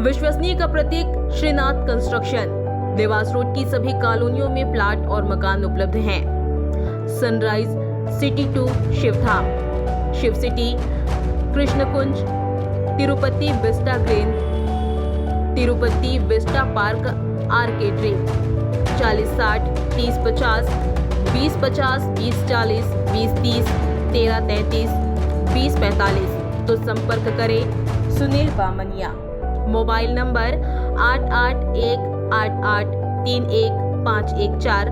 विश्वसनीय का प्रतीक श्रीनाथ कंस्ट्रक्शन। देवास रोड की सभी कॉलोनियों में प्लाट और मकान उपलब्ध हैं। Sunrise city two Shivdham, Shiv city, Krishnakunj, Tirupati vista green, Tirupati vista park arcade dream. 40-60, 30-50, 20-50, 20-40, 20-30, 13-33, 20-45। तो संपर्क करें सुनील बामनिया। Mobile number 8818831514।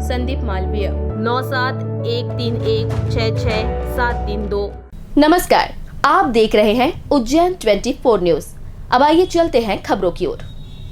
संदीप मालवीय 9713166732। नमस्कार, आप देख रहे हैं उज्जैन 24 न्यूज। अब आइए चलते हैं खबरों की ओर।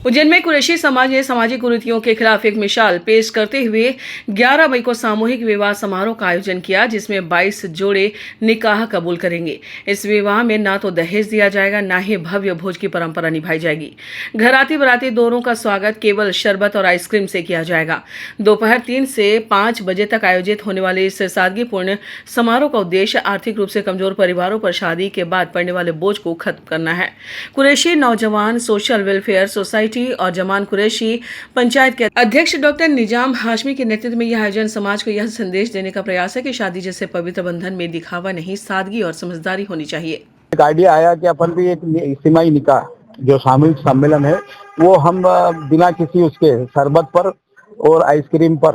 उज्जैन में कुरैशी समाज ने सामाजिक कुरीतियों के खिलाफ एक मिसाल पेश करते हुए 11 मई को सामूहिक विवाह समारोह का आयोजन किया, जिसमें 22 जोड़े निकाह कबूल करेंगे। इस विवाह में ना तो दहेज दिया जाएगा, ना ही भव्य भोज की परंपरा निभाई जाएगी। घराती बराती दोनों का स्वागत केवल शरबत और आइसक्रीम से किया जाएगा। दोपहर 3 से 5 बजे तक आयोजित होने वाले इस सादगीपूर्ण समारोह का उद्देश्य आर्थिक रूप से कमजोर परिवारों पर शादी के बाद पड़ने वाले बोझ को खत्म करना है। कुरैशी नौजवान सोशल वेलफेयर सोसाइटी और जमान कुरैशी पंचायत के अध्यक्ष डॉक्टर निजाम हाशमी के नेतृत्व में यह आयोजन समाज को यह संदेश देने का प्रयास है कि शादी जैसे पवित्र बंधन में दिखावा नहीं, सादगी और समझदारी होनी चाहिए। एक आइडिया आया कि अपन भी एक इज्तिमाई निकाह जो सामूहिक सम्मेलन है वो हम बिना किसी उसके शरबत पर और आइसक्रीम पर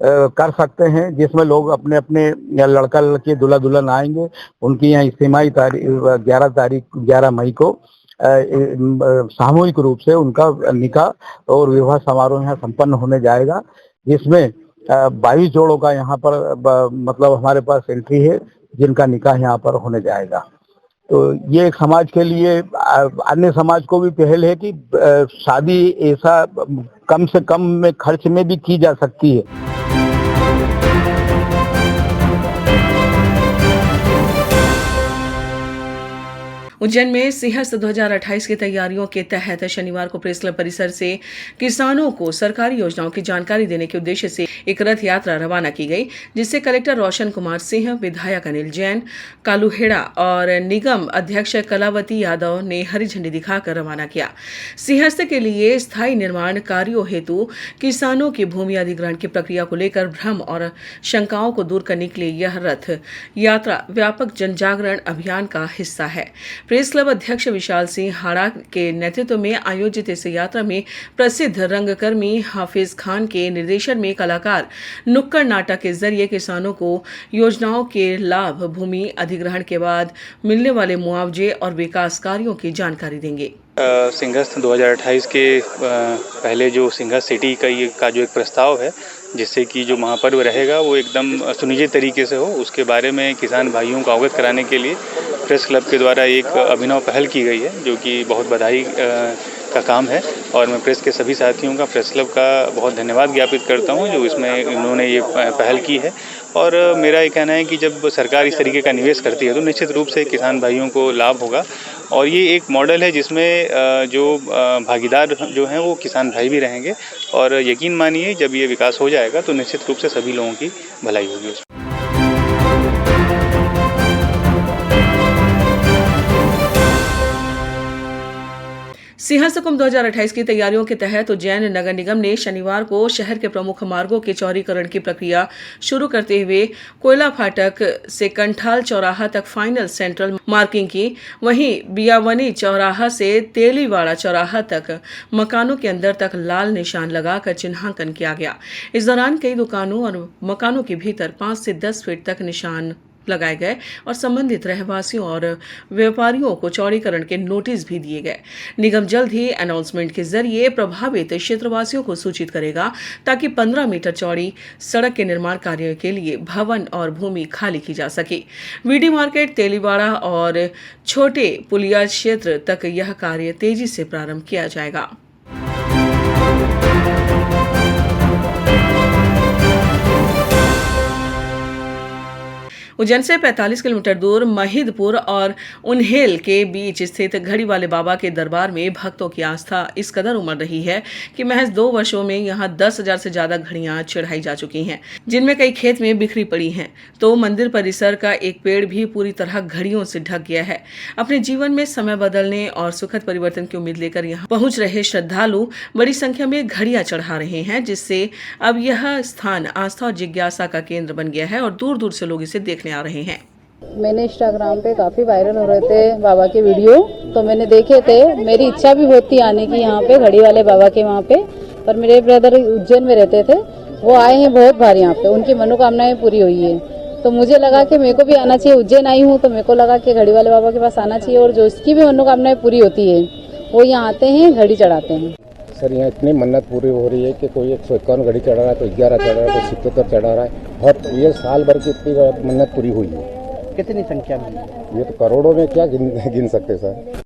कर सकते हैं, जिसमें लोग अपने अपने लड़का लड़की दूल्हा दुल्हन आएंगे। उनकी यहाँ इज्तिमाई तारीख 11 मई को सामूहिक रूप से उनका निकाह और विवाह समारोह यहाँ संपन्न होने जाएगा, जिसमें 22 जोड़ों का यहाँ पर मतलब हमारे पास एंट्री है, जिनका निकाह यहाँ पर होने जाएगा। तो ये एक समाज के लिए अन्य समाज को भी पहल है कि शादी ऐसा कम से कम में खर्च में भी की जा सकती है। उज्जैन में सिंहस्थ 2028 की तैयारियों के तहत शनिवार को प्रेस क्लब परिसर से किसानों को सरकारी योजनाओं की जानकारी देने के उद्देश्य से एक रथ यात्रा रवाना की गई, जिससे कलेक्टर रोशन कुमार सिंह, विधायक अनिल जैन, कालूहेड़ा और निगम अध्यक्ष कलावती यादव ने हरी झंडी दिखाकर रवाना किया। सिंहस्थ के लिए स्थायी निर्माण कार्यों हेतु किसानों की भूमि अधिग्रहण की प्रक्रिया को लेकर भ्रम और शंकाओं को दूर करने के लिए यह रथ यात्रा व्यापक जनजागरण अभियान का हिस्सा है। प्रेस क्लब अध्यक्ष विशाल सिंह हाड़ा के नेतृत्व में आयोजित इस यात्रा में प्रसिद्ध रंगकर्मी हाफिज खान के निर्देशन में कलाकार नुक्कड़ नाटक के जरिए किसानों को योजनाओं के लाभ, भूमि अधिग्रहण के बाद मिलने वाले मुआवजे और विकास कार्यों की जानकारी देंगे। सिंहस्थ 2028 के पहले जो सिंहस्थ सिटी का जो एक प्रस्ताव है, जिससे कि जो महापर्व रहेगा वो एकदम सुनिश्चित तरीके से हो, उसके बारे में किसान भाइयों को अवगत कराने के लिए प्रेस क्लब के द्वारा एक अभिनव पहल की गई है, जो कि बहुत बधाई का काम है। और मैं प्रेस के सभी साथियों का, प्रेस क्लब का बहुत धन्यवाद ज्ञापित करता हूं जो इसमें इन्होंने ये पहल की है। और मेरा ये कहना है कि जब सरकार इस तरीके का निवेश करती है तो निश्चित रूप से किसान भाइयों को लाभ होगा। और ये एक मॉडल है जिसमें जो भागीदार जो हैं वो किसान भाई भी रहेंगे। और यकीन मानिए जब ये विकास हो जाएगा तो निश्चित रूप से सभी लोगों की भलाई होगी। सिंहस्थ कुंभ 2028 की तैयारियों के तहत उज्जैन नगर निगम ने शनिवार को शहर के प्रमुख मार्गों के चौड़ीकरण की प्रक्रिया शुरू करते हुए कोयला फाटक से कंठाल चौराहा तक फाइनल सेंट्रल मार्किंग की। वहीं बियावनी चौराहा से तेलीवाड़ा चौराहा तक मकानों के अंदर तक लाल निशान लगाकर चिन्हांकन किया गया। इस दौरान कई दुकानों और मकानों के भीतर 5 से 10 फीट तक निशान लगाए गए और संबंधित रहवासियों और व्यापारियों को चौड़ीकरण के नोटिस भी दिए गए। निगम जल्द ही अनाउंसमेंट के जरिए प्रभावित क्षेत्रवासियों को सूचित करेगा, ताकि 15 मीटर चौड़ी सड़क के निर्माण कार्य के लिए भवन और भूमि खाली की जा सके। वीडी मार्केट, तेलीवाड़ा और छोटे पुलिया क्षेत्र तक यह कार्य तेजी से प्रारंभ किया जाएगा। उज्जैन से 45 किलोमीटर दूर महिदपुर और उन्हेल के बीच स्थित घड़ी वाले बाबा के दरबार में भक्तों की आस्था इस कदर उमड़ रही है कि महज 2 वर्षों में यहाँ 10,000 से ज्यादा घड़ियां चढ़ाई जा चुकी हैं, जिनमें कई खेत में बिखरी पड़ी हैं। तो मंदिर परिसर का एक पेड़ भी पूरी तरह घड़ियों से ढक गया है। अपने जीवन में समय बदलने और सुखद परिवर्तन की उम्मीद लेकर यहाँ पहुंच रहे श्रद्धालु बड़ी संख्या में घड़ियां चढ़ा रहे हैं, जिससे अब यह स्थान आस्था और जिज्ञासा का केंद्र बन गया है और दूर दूर से लोग इसे देखने आ रहे हैं। मैंने इंस्टाग्राम पे काफ़ी वायरल हो रहे थे बाबा के वीडियो, तो मैंने देखे थे। मेरी इच्छा भी बहुत थी आने की यहाँ पे घड़ी वाले बाबा के वहाँ पे, पर मेरे ब्रदर उज्जैन में रहते थे, वो आए हैं बहुत बार यहाँ पे, उनकी मनोकामनाएं पूरी हुई है। तो मुझे लगा कि मेरे को भी आना चाहिए। उज्जैन आई हूँ तो मेरे को लगा कि घड़ी वाले बाबा के पास आना चाहिए, और जो इसकी भी मनोकामनाएं पूरी होती है वो यहाँ आते हैं, घड़ी चढ़ाते हैं। सर यहाँ इतनी मन्नत पूरी हो रही है कि कोई 151 घड़ी चढ़ा रहा है, कोई 11 चढ़ा रहा है, कोई 77 चढ़ा रहा है, और ये साल भर की इतनी मन्नत पूरी हुई है। कितनी संख्या में? ये तो करोड़ों में क्या गिन सकते सर।